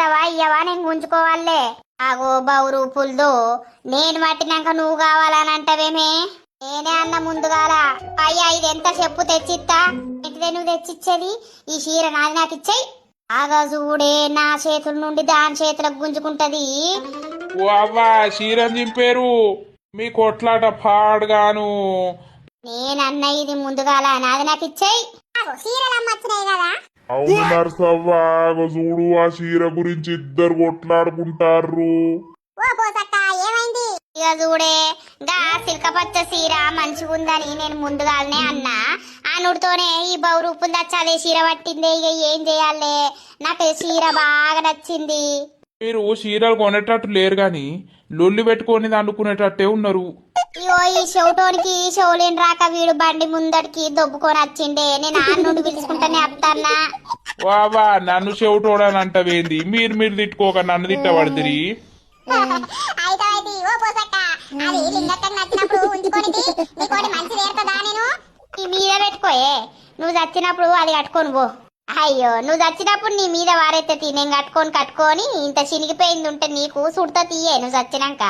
ఇత్తవా ఇయ్యవా నేను గుంజుకోవాలే. ఆగో బౌరు పుల్దో నేను పట్టినాక నువ్వు కావాలని అంటవేమే. నేనే అన్న ముందుగాల అయ్యా ఇది ఎంత చెప్పు తెచ్చిత్తా. ఏంటిదే నువ్వు తెచ్చిచ్చేది? ఈ చీర నాది నాకు ఇచ్చేయి. ఆగా చూడే నా చేతుల నుండి దాని చేతులకు గుంజుకుంటది. ఓ అవ్వా చీరని దింపేరు మీ కొట్లాట పాడుగాను. నేనన్న ఇది ముందుగాల నాది నాకు ఇచ్చేయి. చీరలు అమ్మచ్చినాయి కదా. అవును నర్సవ్వ చూడు ఆ చీర గురించి ఇద్దరు కొట్లాడుకుంటారు. ఇక చూడే గా సిల్కపచ్చ చీర మంచిగుందని నేను ముందుగానే అన్నా. అనుడితోనే ఈ బౌరూపులు తెచ్చి అదే చీర పట్టిందే. ఇక ఏం చేయాలే, నాకు చీర బాగా నచ్చింది. మీరు చీరలు కొనేటట్టు లేరు గాని లొల్లి పెట్టుకొని అనుకునేటట్టే ఉన్నారు. ఇగో ఈ షోటోనికి షోలేని రాక వీడు బండి ముందటికి దొబ్బుకొని వచ్చిండే. నేను ఆ నుండి పిలుచుకుంటానే వస్తానా. వావా నన్ను చెవిటోడని అంటవేంది? మీరు తిట్టుకోక నన్ను తిట్టబడుతుంది. నీ మీద పెట్టుకోయే, నువ్వు చచ్చినప్పుడు అది కట్టుకొని పో. అయ్యో నువ్వు చచ్చినప్పుడు నీ మీద వారైతే నేను కట్టుకొని ఇంత చినిగిపోయింది ఉంటే నీకు సుడతా తీయే నువ్వు చచ్చినాక.